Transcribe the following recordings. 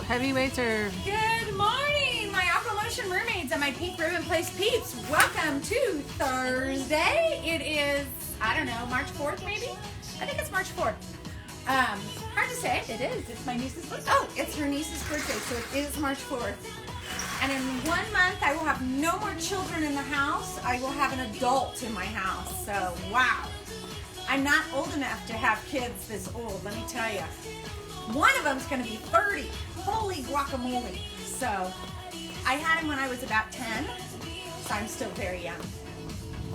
heavyweights are... Good morning, my Aquamotion mermaids and my pink ribbon place peeps. Welcome to Thursday. It is, I don't know, March 4th maybe? I think it's March 4th. Hard to say. It is. It's my niece's birthday. Oh, it's her niece's birthday, so it is March 4th. And in 1 month, I will have no more children in the house. I will have an adult in my house. So, wow. I'm not old enough to have kids this old, let me tell you. One of them's going to be 30. Holy guacamole. So, I had him when I was about 10, so I'm still very young.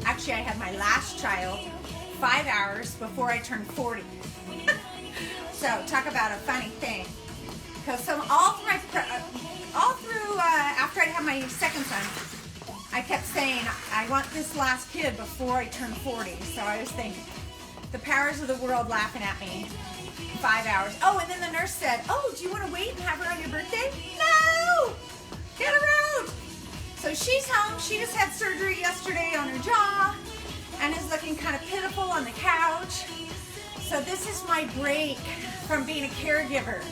Actually, I had my last child 5 hours before I turned 40. So, talk about a funny thing. Because all through after I had my second son, I kept saying, I want this last kid before I turn 40. So I was thinking, the powers of the world laughing at me. 5 hours. Oh, and then the nurse said, oh, do you want to wait and have her on your birthday? No! Get her out! So she's home. She just had surgery yesterday on her jaw and is looking kind of pitiful on the couch. So this is my break from being a caregiver.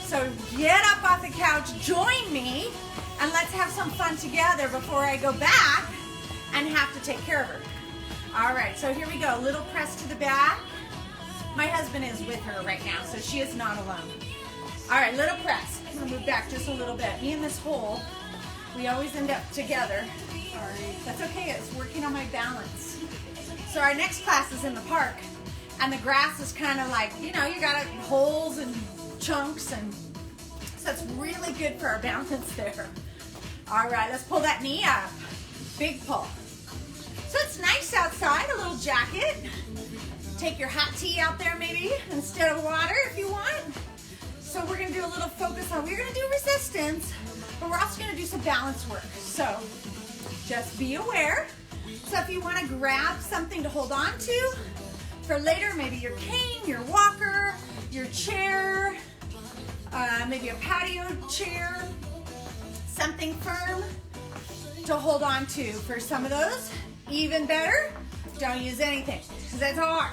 So get up off the couch, join me, and let's have some fun together before I go back and have to take care of her. All right, so here we go. Little press to the back. My husband is with her right now, so she is not alone. All right, little press. I'm gonna move back just a little bit. Me and this hole, we always end up together. Sorry, that's okay, it's working on my balance. So our next class is in the park, and the grass is kind of like, you know, you got holes and chunks, and so it's really good for our balance there. All right, let's pull that knee up. Big pull. So it's nice outside, a little jacket. Take your hot tea out there maybe instead of water if you want. So we're gonna do a little focus on, we're gonna do resistance, but we're also gonna do some balance work. So just be aware. So if you wanna grab something to hold on to for later, maybe your cane, your walker, your chair, maybe a patio chair, something firm to hold on to for some of those. Even better, don't use anything because that's hard.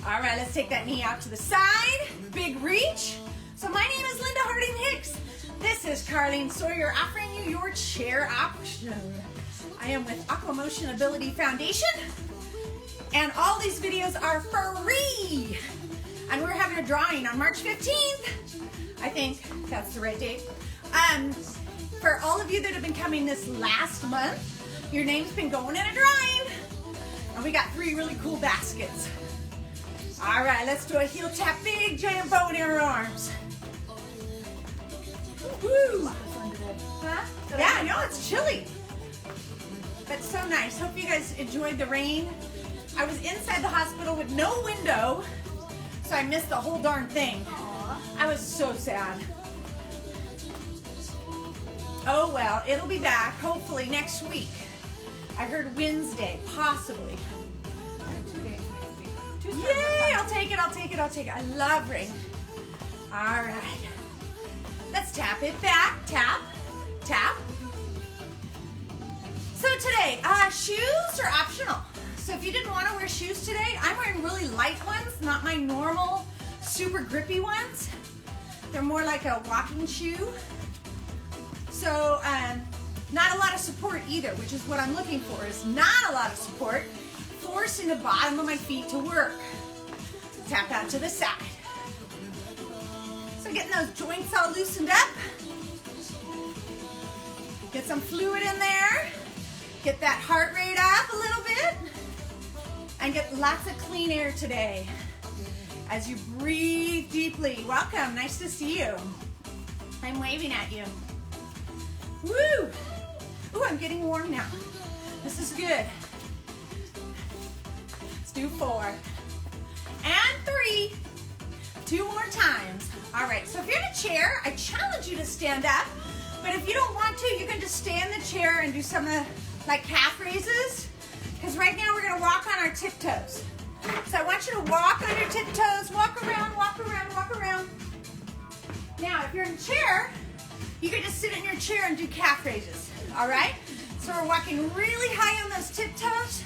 All right, let's take that knee out to the side. Big reach. So my name is Linda Harding-Hicks. This is Carlene Sawyer offering you your chair option. I am with Aquamotion Ability Foundation, and all these videos are free. And we're having a drawing on March 15th. I think that's the right date. For all of you that have been coming this last month, your name's been going in a drawing. And we got 3 really cool baskets. All right, let's do a heel tap, big giant bow in our arms. Woo! Huh? Yeah, I know, it's chilly. But so nice. Hope you guys enjoyed the rain. I was inside the hospital with no window, so I missed the whole darn thing. I was so sad. Oh well, it'll be back hopefully next week. I heard Wednesday, possibly. Yay, I'll take it, I'll take it, I'll take it. I love rain. All right. Let's tap it back. Tap, tap. So today, shoes are optional. So if you didn't want to wear shoes today, I'm wearing really light ones, not my normal super grippy ones. They're more like a walking shoe. So not a lot of support either, which is what I'm looking for, is not a lot of support, forcing the bottom of my feet to work. Tap out to the side. So getting those joints all loosened up. Get some fluid in there. Get that heart rate up a little bit. And get lots of clean air today. As you breathe deeply. Welcome, nice to see you. I'm waving at you. Woo! Ooh, I'm getting warm now. This is good. Let's do 4. And 3. 2 more times. All right, so if you're in a chair, I challenge you to stand up. But if you don't want to, you can just stay in the chair and do some of the, like, calf raises. Because right now we're gonna walk on our tiptoes. So I want you to walk on your tiptoes, walk around, walk around, walk around. Now, if you're in a chair, you can just sit in your chair and do calf raises, all right? So we're walking really high on those tiptoes,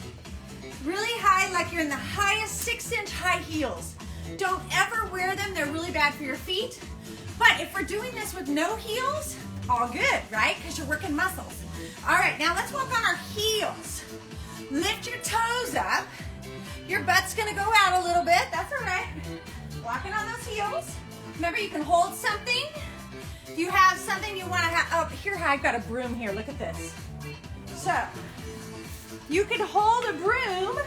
really high, like you're in the highest 6-inch high heels. Don't ever wear them, they're really bad for your feet. But if we're doing this with no heels, all good, right? Because you're working muscles. All right, now let's walk on our heels. Lift your toes up. Your butt's gonna go out a little bit. That's all right. Walking on those heels. Remember, you can hold something. If you have something you wanna have, oh, here, I've got a broom here. Look at this. So, you can hold a broom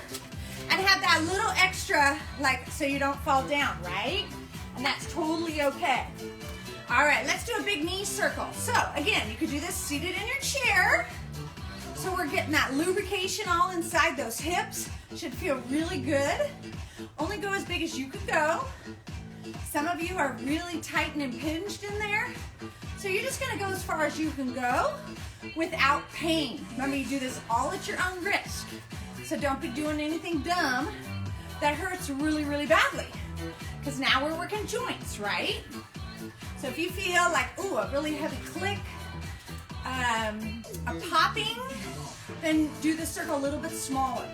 and have that little extra, like, so you don't fall down, right? And that's totally okay. All right, let's do a big knee circle. So, again, you could do this seated in your chair. So we're getting that lubrication all inside those hips. Should feel really good. Only go as big as you could go. Some of you are really tight and impinged in there. So you're just gonna go as far as you can go without pain. Remember, you do this all at your own risk. So don't be doing anything dumb that hurts really, really badly. Because now we're working joints, right? So if you feel like, ooh, a really heavy click, a popping, then do the circle a little bit smaller.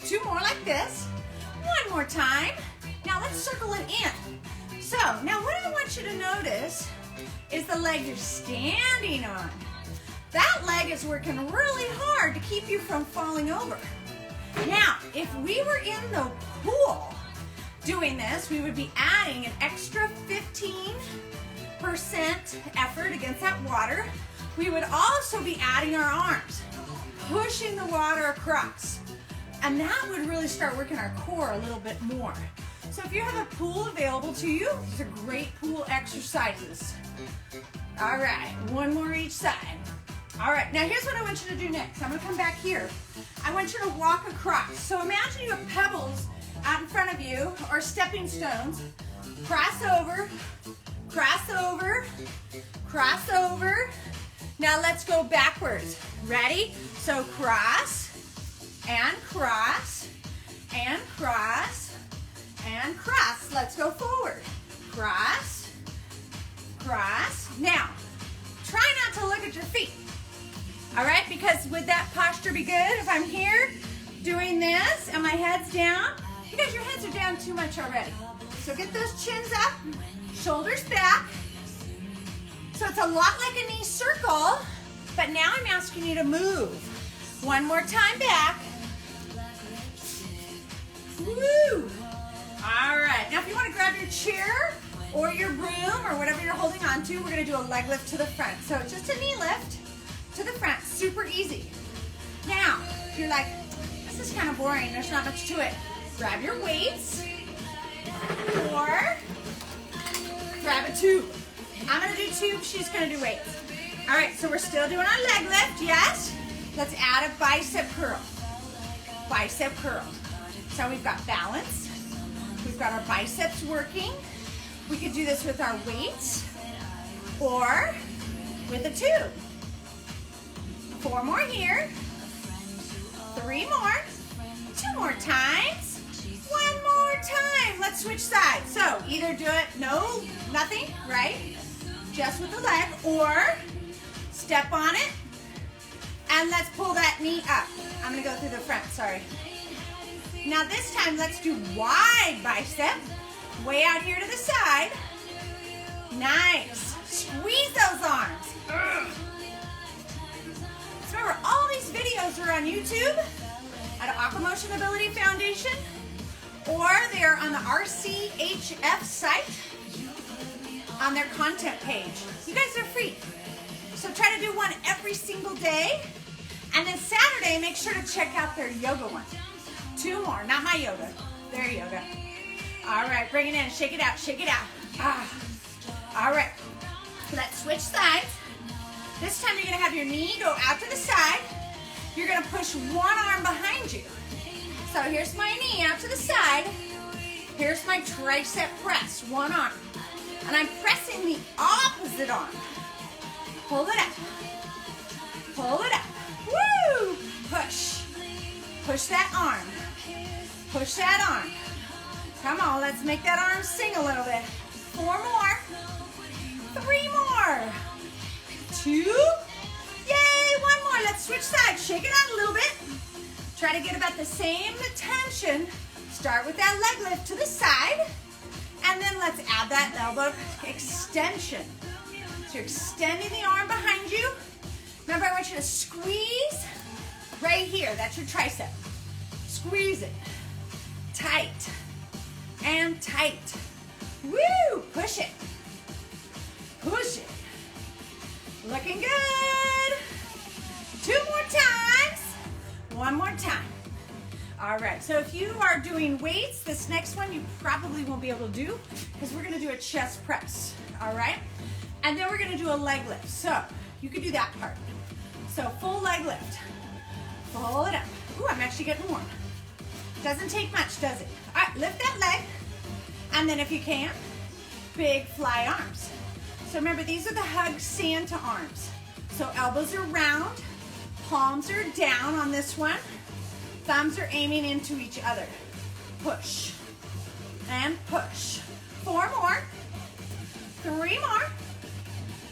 2 more like this. 1 more time. Now let's circle it in. So now what I want you to notice is the leg you're standing on. That leg is working really hard to keep you from falling over. Now, if we were in the pool doing this, we would be adding an extra 15% effort against that water. We would also be adding our arms, pushing the water across. And that would really start working our core a little bit more. So if you have a pool available to you, these are great pool exercises. All right, 1 more each side. All right, now here's what I want you to do next. I'm gonna come back here. I want you to walk across. So imagine you have pebbles out in front of you or stepping stones. Cross over, cross over, cross over. Now let's go backwards. Ready? So cross and cross and cross and cross. Let's go forward. Cross, cross. Now, try not to look at your feet. All right, because would that posture be good if I'm here doing this and my head's down? Because your heads are down too much already. So get those chins up, shoulders back. So it's a lot like a knee circle, but now I'm asking you to move. 1 more time back. Woo! All right, now if you want to grab your chair or your broom or whatever you're holding on to, we're gonna do a leg lift to the front. So it's just a knee lift to the front, super easy. Now, if you're like, this is kind of boring, there's not much to it, grab your weights or grab a tube. I'm gonna do tube, she's gonna do weights. All right, so we're still doing our leg lift, yes? Let's add a bicep curl. Bicep curl. So we've got balance, we've got our biceps working. We could do this with our weights or with a tube. 4 more here, 3 more, 2 more times, 1 more time. Let's switch sides. So either do it, no, nothing, right? Just with the leg, or step on it, and let's pull that knee up. I'm gonna go through the front, sorry. Now this time, let's do wide bicep, way out here to the side. Nice, squeeze those arms. Remember, all these videos are on YouTube at Aquamotion Ability Foundation, or they're on the RCHF site on their content page. You guys are free. So try to do one every single day. And then Saturday, make sure to check out their yoga one. 2 more, not my yoga, their yoga. All right, bring it in, shake it out, shake it out. All right, let's switch sides. This time you're gonna have your knee go out to the side. You're gonna push one arm behind you. So here's my knee out to the side. Here's my tricep press, one arm. And I'm pressing the opposite arm. Pull it up. Pull it up. Woo! Push. Push that arm. Push that arm. Come on, let's make that arm sing a little bit. 4 more. 3 more. 2. Yay, 1 more. Let's switch sides. Shake it out a little bit. Try to get about the same tension. Start with that leg lift to the side. And then let's add that elbow extension. So you're extending the arm behind you. Remember, I want you to squeeze right here. That's your tricep. Squeeze it. Tight and tight. Woo! Push it. Push it. Looking good. 2 more times. 1 more time. All right, so if you are doing weights, this next one you probably won't be able to do because we're gonna do a chest press, all right? And then we're gonna do a leg lift. So you can do that part. So full leg lift. Pull it up. Ooh, I'm actually getting warm. Doesn't take much, does it? All right, lift that leg. And then if you can, big fly arms. So remember, these are the hug Santa arms. So elbows are round, palms are down on this one, thumbs are aiming into each other. Push and push. 4 more, 3 more,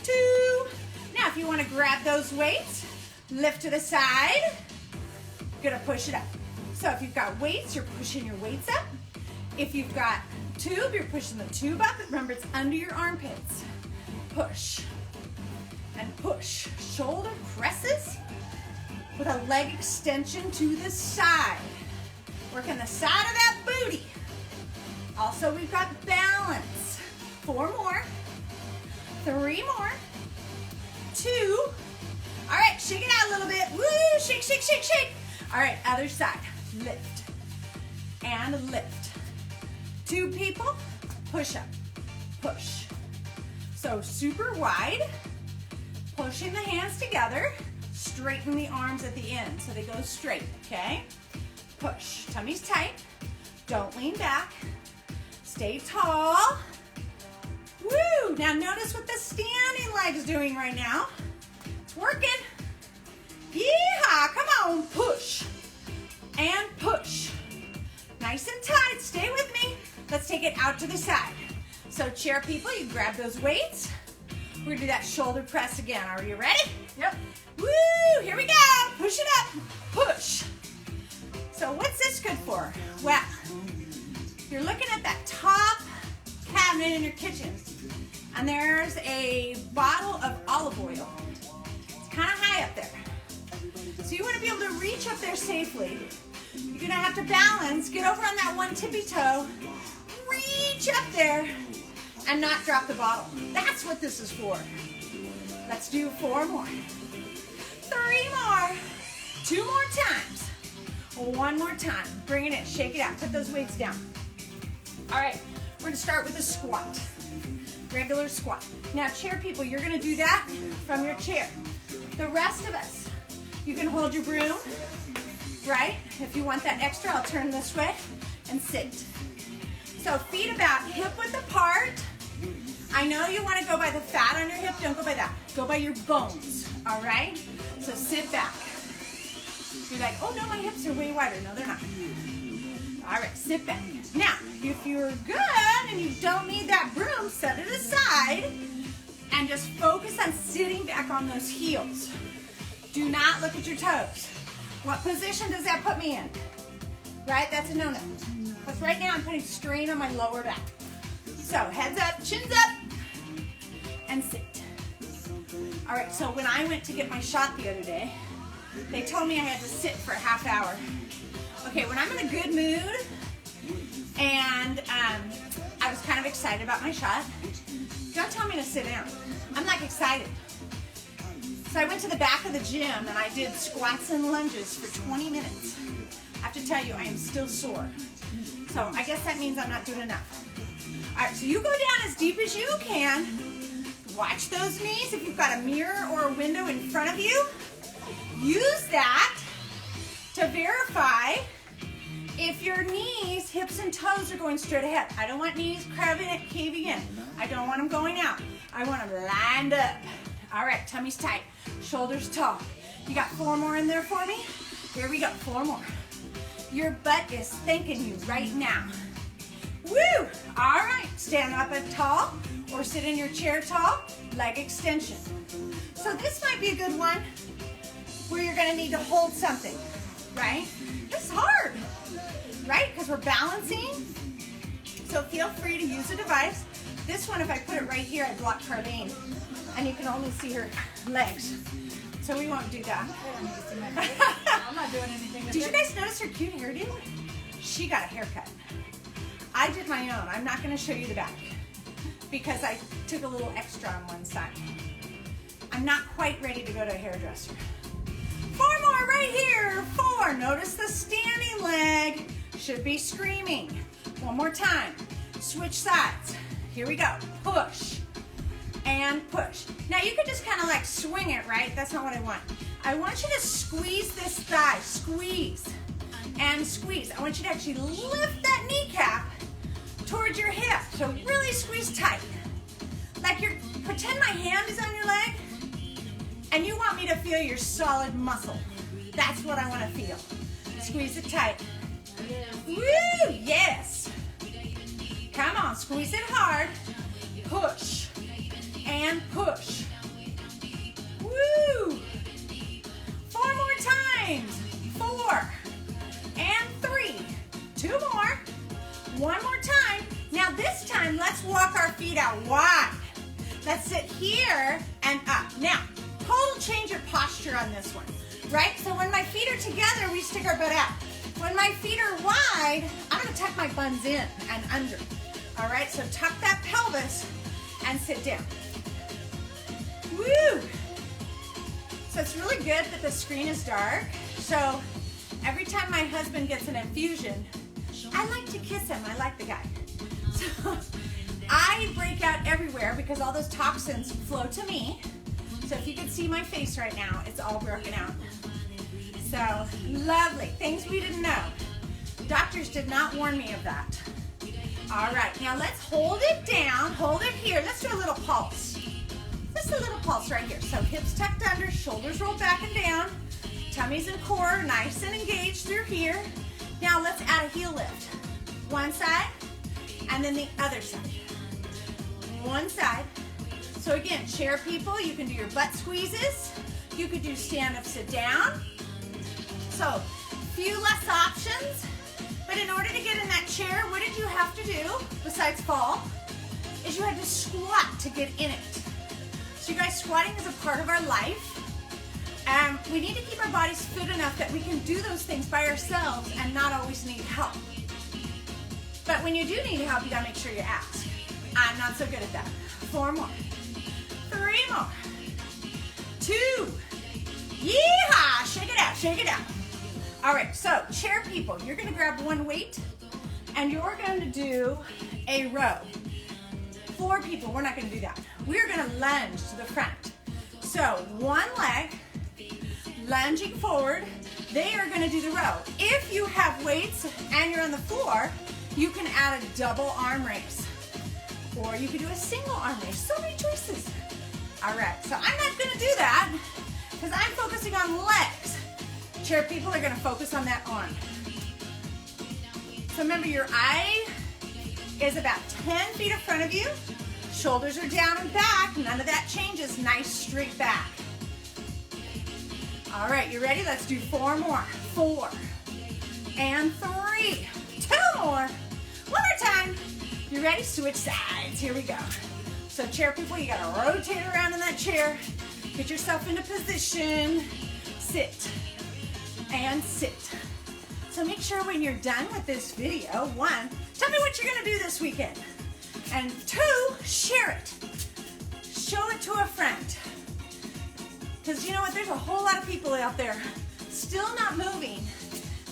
2. Now if you want to grab those weights, lift to the side, you're gonna push it up. So if you've got weights, you're pushing your weights up. If you've got tube, you're pushing the tube up. Remember, it's under your armpits. Push and push. Shoulder presses with a leg extension to the side. Working the side of that booty. Also, we've got balance. 4 more, 3 more, 2. All right, shake it out a little bit. Woo, shake, shake, shake, shake. All right, other side. Lift and lift. 2 people, push up, push. So super wide, pushing the hands together, straighten the arms at the end so they go straight, okay? Push, tummy's tight, don't lean back, stay tall. Woo, now notice what the standing leg's doing right now. It's working. Yeehaw, come on, push and push. Nice and tight, stay with me. Let's take it out to the side. So chair people, you grab those weights. We're gonna do that shoulder press again. Are you ready? Yep. Woo, here we go. Push it up, push. So what's this good for? Well, you're looking at that top cabinet in your kitchen, and there's a bottle of olive oil. It's kind of high up there. So you wanna be able to reach up there safely. You're gonna have to balance, get over on that one tippy toe, reach up there, and not drop the bottle. That's what this is for. Let's do 4 more, 3 more, 2 more times, 1 more time. Bring it in, shake it out, put those weights down. All right, we're gonna start with a squat, regular squat. Now chair people, you're gonna do that from your chair. The rest of us, you can hold your broom, right? If you want that extra, I'll turn this way and sit. So feet about hip width apart. I know you want to go by the fat on your hip. Don't go by that. Go by your bones, all right? So sit back. You're like, oh no, my hips are way wider. No, they're not. All right, sit back. Now, if you're good and you don't need that broom, set it aside and just focus on sitting back on those heels. Do not look at your toes. What position does that put me in? Right, that's a no-no. Because right now I'm putting strain on my lower back. So heads up, chins up, and sit. All right, so when I went to get my shot the other day, they told me I had to sit for a half hour. Okay, when I'm in a good mood and I was kind of excited about my shot, don't tell me to sit down. I'm like excited. So I went to the back of the gym and I did squats and lunges for 20 minutes. I have to tell you, I am still sore. So I guess that means I'm not doing enough. All right, so you go down as deep as you can. Watch those knees. If you've got a mirror or a window in front of you, use that to verify if your knees, hips, and toes are going straight ahead. I don't want knees caving in. I don't want them going out. I want them lined up. All right, tummy's tight, shoulders tall. You got 4 more in there for me? Here we go, 4 more. Your butt is thanking you right now. Woo! All right, stand up and tall or sit in your chair tall, leg extension. So this might be a good one where you're gonna need to hold something, right? It's hard, right? Because we're balancing. So feel free to use a device. This one, if I put it right here, I block Carlene, and you can only see her legs. So we won't do that. I'm not doing anything. Did you guys notice her cute hairdo? She got a haircut. I did my own. I'm not going to show you the back because I took a little extra on one side. I'm not quite ready to go to a hairdresser. 4 more right here. 4. Notice the standing leg should be screaming. One more time. Switch sides. Here we go. Push and push. Now you could just kind of like swing it, right? That's not what I want. I want you to squeeze this thigh. Squeeze and squeeze. I want you to actually lift that kneecap towards your hip. So really squeeze tight. Like you're, pretend my hand is on your leg and you want me to feel your solid muscle. That's what I want to feel. Squeeze it tight. Woo, yes. Come on, squeeze it hard. Push and push. Woo. 4 more times. 4 and 3. 2 more. 1 more time. Now this time, let's walk our feet out wide. Let's sit here and up. Now, total change of posture on this one, right? So when my feet are together, we stick our butt out. When my feet are wide, I'm gonna tuck my buns in and under. All right, so tuck that pelvis and sit down. Woo! So it's really good that the screen is dark. So every time my husband gets an infusion, I like to kiss him. I like the guy. So I break out everywhere because all those toxins flow to me. So if you can see my face right now, it's all broken out. So lovely. Things we didn't know. Doctors did not warn me of that. All right, now let's hold it down. Hold it here. Let's do a little pulse. Just a little pulse right here. So hips tucked under, shoulders rolled back and down. Tummies and core nice and engaged through here. Now let's add a heel lift. One side and then the other side. One side. So again, chair people, you can do your butt squeezes. You could do stand up, sit down. So few less options. But in order to get in that chair, what did you have to do, besides fall, is you had to squat to get in it. So you guys, squatting is a part of our life. We need to keep our bodies fit enough that we can do those things by ourselves and not always need help. But when you do need help, you gotta make sure you ask. I'm not so good at that. 4 more. 3 more. 2. Yeehaw! Shake it out, shake it out. All right, so chair people, you're gonna grab one weight and you're going to do a row. 4 people, we're not gonna do that. We're gonna lunge to the front. So one leg, lunging forward, they are gonna do the row. If you have weights and you're on the floor, you can add a double arm raise. Or you can do a single arm raise. So many choices. All right, so I'm not gonna do that because I'm focusing on legs. Chair people are gonna focus on that arm. So remember, your eye is about 10 feet in front of you. Shoulders are down and back. None of that changes. Nice straight back. All right, you ready? Let's do 4 more. 4 and 3. 2 more. 1 more time. You ready? Switch sides. Here we go. So chair people, you gotta rotate around in that chair. Get yourself into position. Sit and sit. So make sure when you're done with this video, 1, tell me what you're gonna do this weekend. And 2, share it. Show it to a friend. Because you know what, there's a whole lot of people out there still not moving.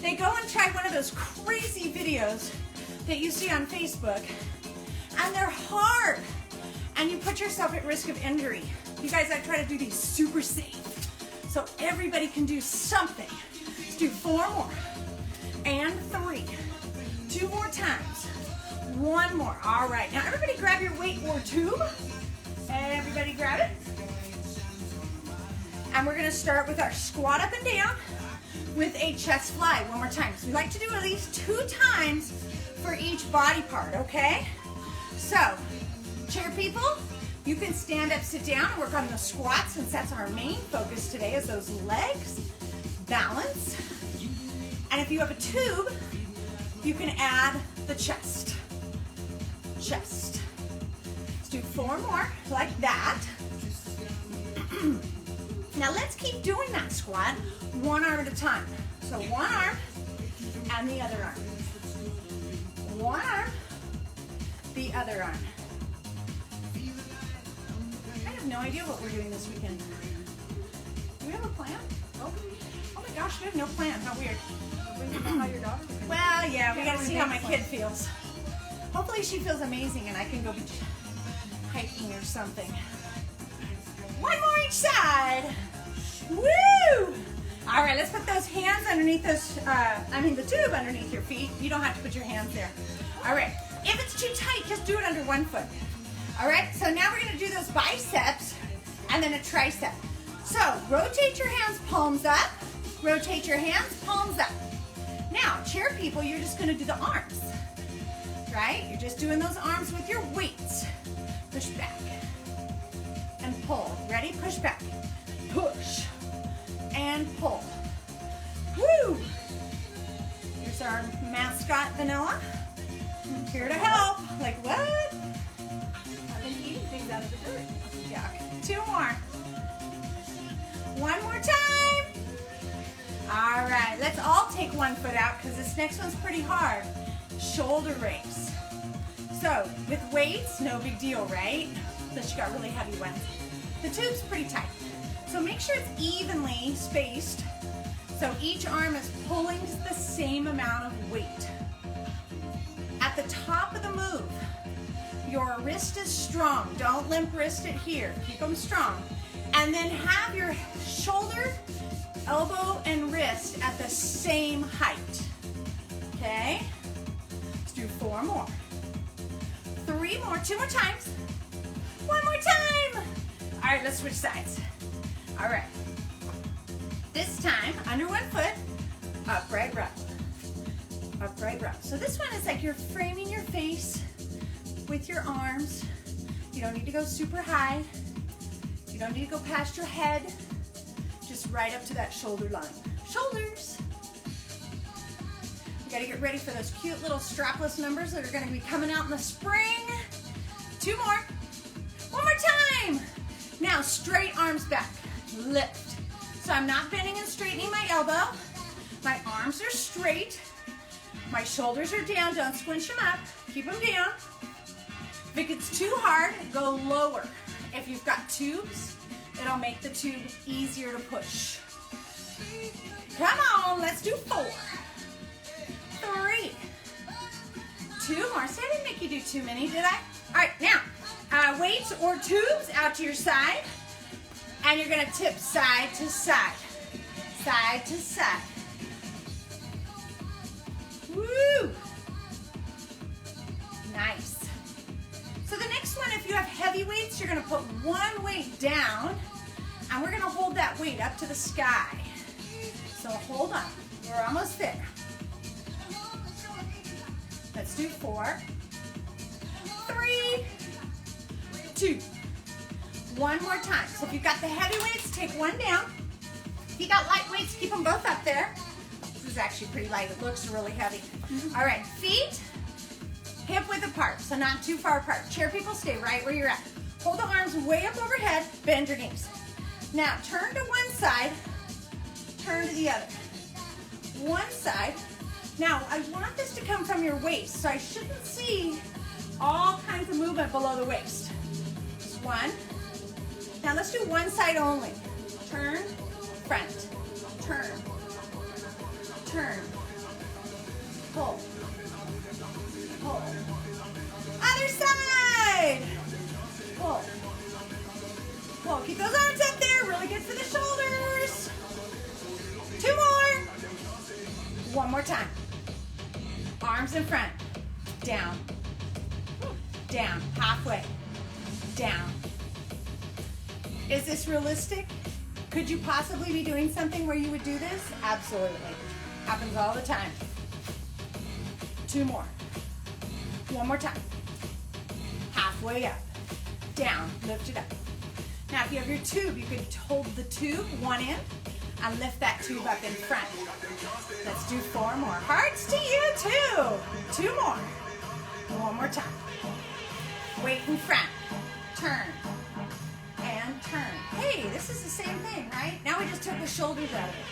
They go and try one of those crazy videos that you see on Facebook, and they're hard. And you put yourself at risk of injury. You guys, I try to do these super safe, so everybody can do something. Let's do 4 more, and 3. 2 more times. 1 more. All right, now everybody grab your weight or tube. Everybody grab it. And we're gonna start with our squat up and down with a chest fly. 1 more time. So we like to do at least 2 times for each body part, okay? So, chair people, you can stand up, sit down, and work on the squat since that's our main focus today is those legs. Balance. And if you have a tube, you can add the chest. Chest. do 4 more like that. Now let's keep doing that squat, one arm at a time. So one arm and the other arm. One arm, the other arm. I have no idea what we're doing this weekend. Do we have a plan? Oh my gosh, we have no plan. How weird. How your daughter? Well, yeah, we gotta see how my kid feels. Hopefully she feels amazing and I can go hiking or something. One more each side. Woo! All right, let's put those hands underneath the tube underneath your feet. You don't have to put your hands there. All right, if it's too tight, just do it under one foot. All right, so now we're gonna do those biceps and then a tricep. So rotate your hands, palms up. Rotate your hands, palms up. Now, chair people, you're just gonna do the arms, right? You're just doing those arms with your weights. Push back and pull. Ready? Push back. Push and pull. Woo! Here's our mascot, Vanilla. Here to help. Like what? I've been eating things out of the dirt. Yeah. 2 more. One more time. All right, let's all take one foot out because this next one's pretty hard. Shoulder raise. So with weights, no big deal, right? Unless you got really heavy ones. The tube's pretty tight. So make sure it's evenly spaced. So each arm is pulling the same amount of weight. At the top of the move, your wrist is strong. Don't limp wrist it here. Keep them strong. And then have your shoulder, elbow, and wrist at the same height. Okay? Let's do 4 more. 3 more. 2 more times. 1 more time. All right, let's switch sides. All right. This time, under one foot, upright row. Upright row. So this one is like you're framing your face with your arms. You don't need to go super high. You don't need to go past your head. Just right up to that shoulder line. Shoulders. You gotta get ready for those cute little strapless numbers that are gonna be coming out in the spring. 2 more. 1 more time. Now straight arms back. Lift. So I'm not bending and straightening my elbow. My arms are straight. My shoulders are down. Don't squinch them up. Keep them down. If it gets too hard, go lower. If you've got tubes, it'll make the tube easier to push. Come on, let's do 4. 3. 2 more. So I didn't make you do too many, did I? All right, now, weights or tubes out to your side. And you're gonna tip side to side. Side to side. Woo! Nice. So the next one, if you have heavy weights, you're gonna put one weight down, and we're gonna hold that weight up to the sky. So hold on, we're almost there. Let's do 4, 3, 2. 1 more time. So if you've got the heavy weights, take one down. If you got light weights, keep them both up there. This is actually pretty light. It looks really heavy. All right, feet hip width apart, so not too far apart. Chair people, stay right where you're at. Hold the arms way up overhead, bend your knees. Now turn to one side, turn to the other. One side. Now I want this to come from your waist, so I shouldn't see all kinds of movement below the waist. Just one. Now let's do one side only. Turn, front, turn, turn, pull, pull. Other side, pull, pull. Keep those arms up there, really good for the shoulders. 2 more. 1 more time. Arms in front, down, down, halfway, down. Is this realistic? Could you possibly be doing something where you would do this? Absolutely. Happens all the time. 2 more. 1 more time. Halfway up. Down. Lift it up. Now if you have your tube, you could hold the tube one end and lift that tube up in front. Let's do 4 more. Hearts to you too. 2 more. 1 more time. Weight in front. turn, and turn. Hey, this is the same thing, right? Now we just took the shoulders out of it.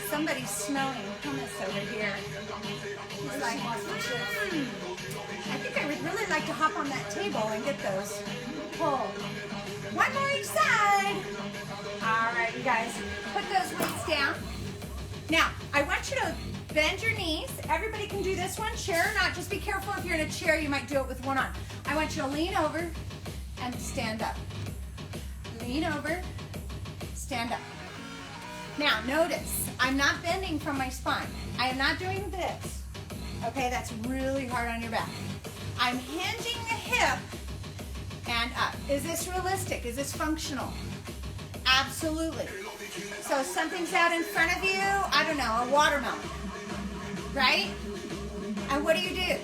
Somebody's smelling hummus over here. He's like, I think I would really like to hop on that table and get those. Pull. One more each side. All right, you guys, put those weights down. Now, I want you to bend your knees. Everybody can do this one, chair or not. Just be careful if you're in a chair, you might do it with one arm. I want you to lean over and stand up. Lean over, stand up. Now, notice, I'm not bending from my spine. I am not doing this. Okay, that's really hard on your back. I'm hinging the hip and up. Is this realistic? Is this functional? Absolutely. So if something's out in front of you, I don't know, a watermelon, right? And what do?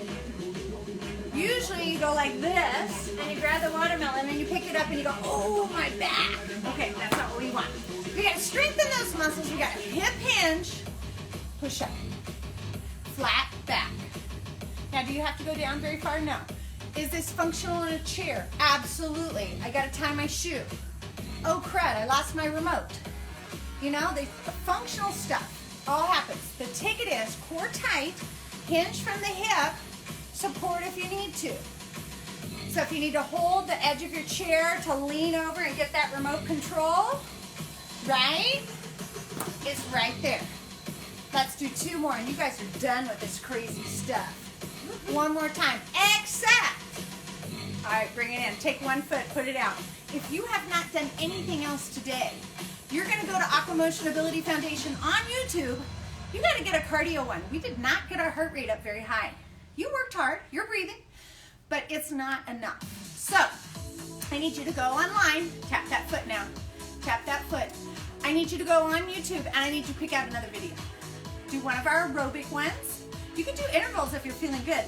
Usually you go like this, and you grab the watermelon, and you pick it up, and you go, oh, my back. Okay, that's not what we want. We got to strengthen those muscles. We got to hip hinge, push up, flat back. Now, do you have to go down very far? No. Is this functional in a chair? Absolutely. I got to tie my shoe. Oh, crud, I lost my remote. You know, the functional stuff all happens. The ticket is core tight, hinge from the hip, support if you need to. So if you need to hold the edge of your chair to lean over and get that remote control, right? It's right there. Let's do 2 more, and you guys are done with this crazy stuff. One more time. Except. All right, bring it in. Take one foot, put it out. If you have not done anything else today, you're going to go to Aquamotion Ability Foundation on YouTube. You got to get a cardio one. We did not get our heart rate up very high. You worked hard. You're breathing. But it's not enough. So, I need you to go online. Tap that foot now. Tap that foot. I need you to go on YouTube, and I need you to pick out another video. Do one of our aerobic ones. You can do intervals if you're feeling good.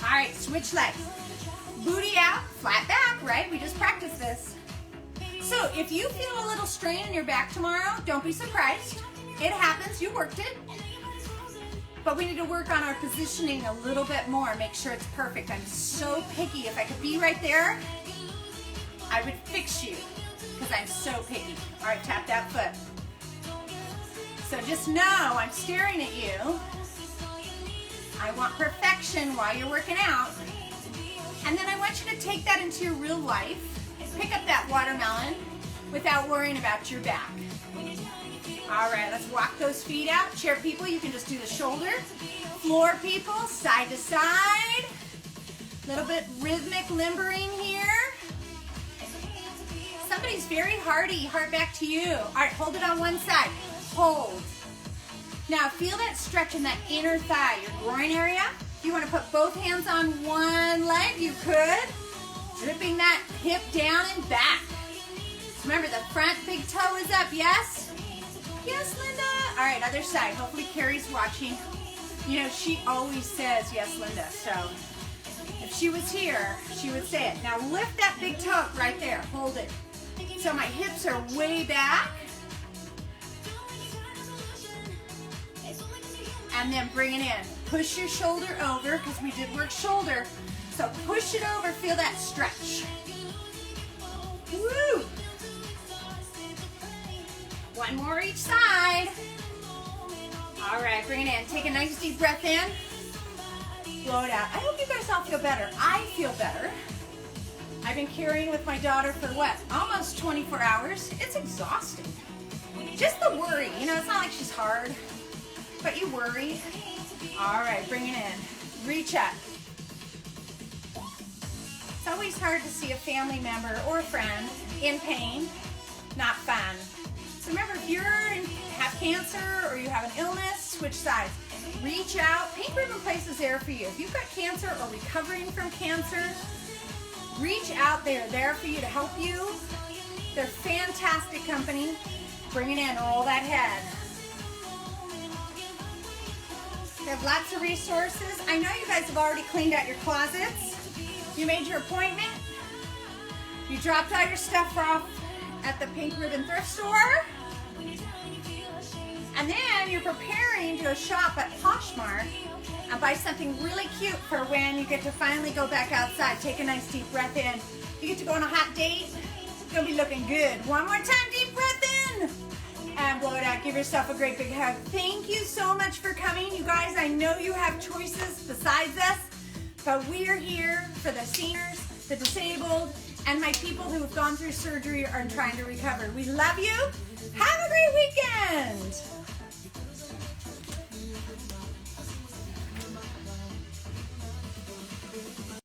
All right, switch legs. Booty out, flat back, right? We just practiced this. So if you feel a little strain in your back tomorrow, don't be surprised. It happens, you worked it. But we need to work on our positioning a little bit more, make sure it's perfect. I'm so picky. If I could be right there, I would fix you because I'm so picky. All right, tap that foot. So just know I'm staring at you. I want perfection while you're working out. And then I want you to take that into your real life. Pick up that watermelon without worrying about your back. All right, let's walk those feet out. Chair people, you can just do the shoulder. Floor people, side to side. Little bit rhythmic limbering here. Somebody's very hardy. Heart back to you. All right, hold it on one side. Hold. Now feel that stretch in that inner thigh, your groin area. If you want to put both hands on one leg, you could. Dripping that hip down and back. Remember, the front big toe is up, yes? Yes, Linda. All right, other side. Hopefully Carrie's watching. You know, she always says, yes, Linda. So if she was here, she would say it. Now lift that big toe up right there. Hold it. So my hips are way back. And then bring it in. Push your shoulder over, because we did work shoulder. So push it over, feel that stretch. Woo! One more each side. All right, bring it in. Take a nice deep breath in. Blow it out. I hope you guys all feel better. I feel better. I've been carrying with my daughter for what? Almost 24 hours. It's exhausting. Just the worry. You know, it's not like she's hard, but you worry. All right, bring it in. Reach up. It's always hard to see a family member or a friend in pain. Not fun. So remember, if you have cancer or you have an illness, switch sides. Reach out. Pink Ribbon Place is there for you. If you've got cancer or recovering from cancer, reach out. They're there for you to help you. They're fantastic company. Bringing in all that head. They have lots of resources. I know you guys have already cleaned out your closets. You made your appointment. You dropped all your stuff off at the Pink Ribbon Thrift Store. And then you're preparing to go shop at Poshmark and buy something really cute for when you get to finally go back outside. Take a nice deep breath in. You get to go on a hot date. It's gonna be looking good. One more time, deep breath in. And blow it out. Give yourself a great big hug. Thank you so much for coming. You guys, I know you have choices besides us, but we're here for the seniors, the disabled, and my people who have gone through surgery or are trying to recover. We love you. Have a great weekend.